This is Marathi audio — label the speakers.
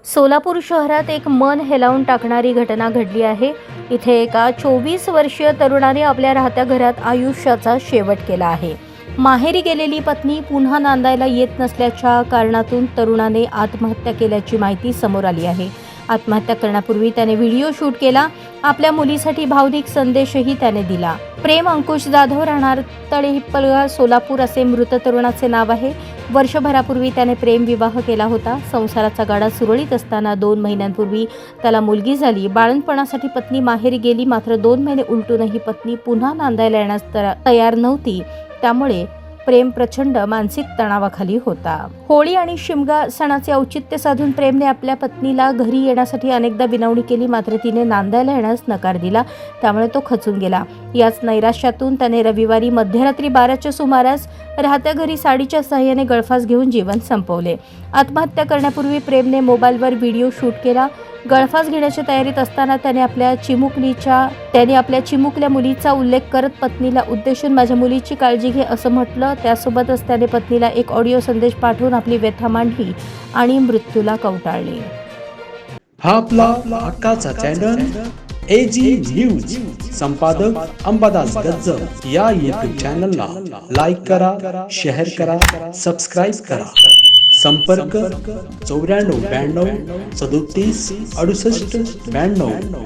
Speaker 1: सोलापूर शहरात एक मन हेलावून टाकणारी घटना घडली आहे। इथे एका 24 वर्षीय तरुणाने आपल्या राहत्या घरात आयुष्याचा शेवट केला आहे। माहेरी गेलेली पत्नी पुन्हा नांदायला येत नसल्याच्या कारणातून तरुणाने आत्महत्या केल्याची माहिती समोर आली आहे। आत्महत्या करण्यापूर्वी त्याने व्हिडिओ शूट केला। आपल्या मुलीसाठी भावनिक संदेशही त्याने दिला। प्रेम अंकुश जाधव राहणार तळेहिप्पलगाव सोलापूर असे मृत तरुणाचे नाव आहे। वर्षभरापूर्वी त्याने प्रेम विवाह केला होता। संसाराचा गाडा सुरळीत असताना 2 महिन्यांपूर्वी त्याला मुलगी झाली। बाळंतपणासाठी पत्नी माहेरी गेली, मात्र 2 महिने उलटूनही पत्नी पुन्हा नांदायला येण्यास तयार नव्हती। त्यामुळे प्रेम प्रचंड मानसिक तणावाखाली होता। होळी आणि शिमगा सणाचे औचित्य साधून प्रेमने आपल्या पत्नीला घरी येण्यासाठी अनेकदा विनवणी केली, मात्र तिने नांदायला येण्यास नकार दिला। त्यामुळे तो खचून गेला। याच नैराश्यातून त्याने रविवारी मध्यरात्री 12च्या सुमारास राहत्या घरी साडीच्या सहाय्याने गळफास घेऊन जीवन संपवले। आत्महत्या करण्यापूर्वी प्रेमने मोबाईलवर व्हिडिओ शूट केला। गळफास घेण्याच्या तयारीत असताना त्याने आपल्या चिमुकल्या मुलीचा उल्लेख करत पत्नीला उद्देशून माझ्या मुलीची काळजी घे असं म्हटलं। त्यासोबतच त्याने पत्नीला एक ऑडिओ संदेश पाठवून आपली व्यथा मांडली आणि मृत्यूला कवटाळले।
Speaker 2: हा आपला हक्काचा चॅनल एजी न्यूज संपादक अंबादास गज्जर या यूट्यूब चॅनलला लाईक करा, शेअर करा, सबस्क्राईब करा। संपर्क 94 92 37 68 92।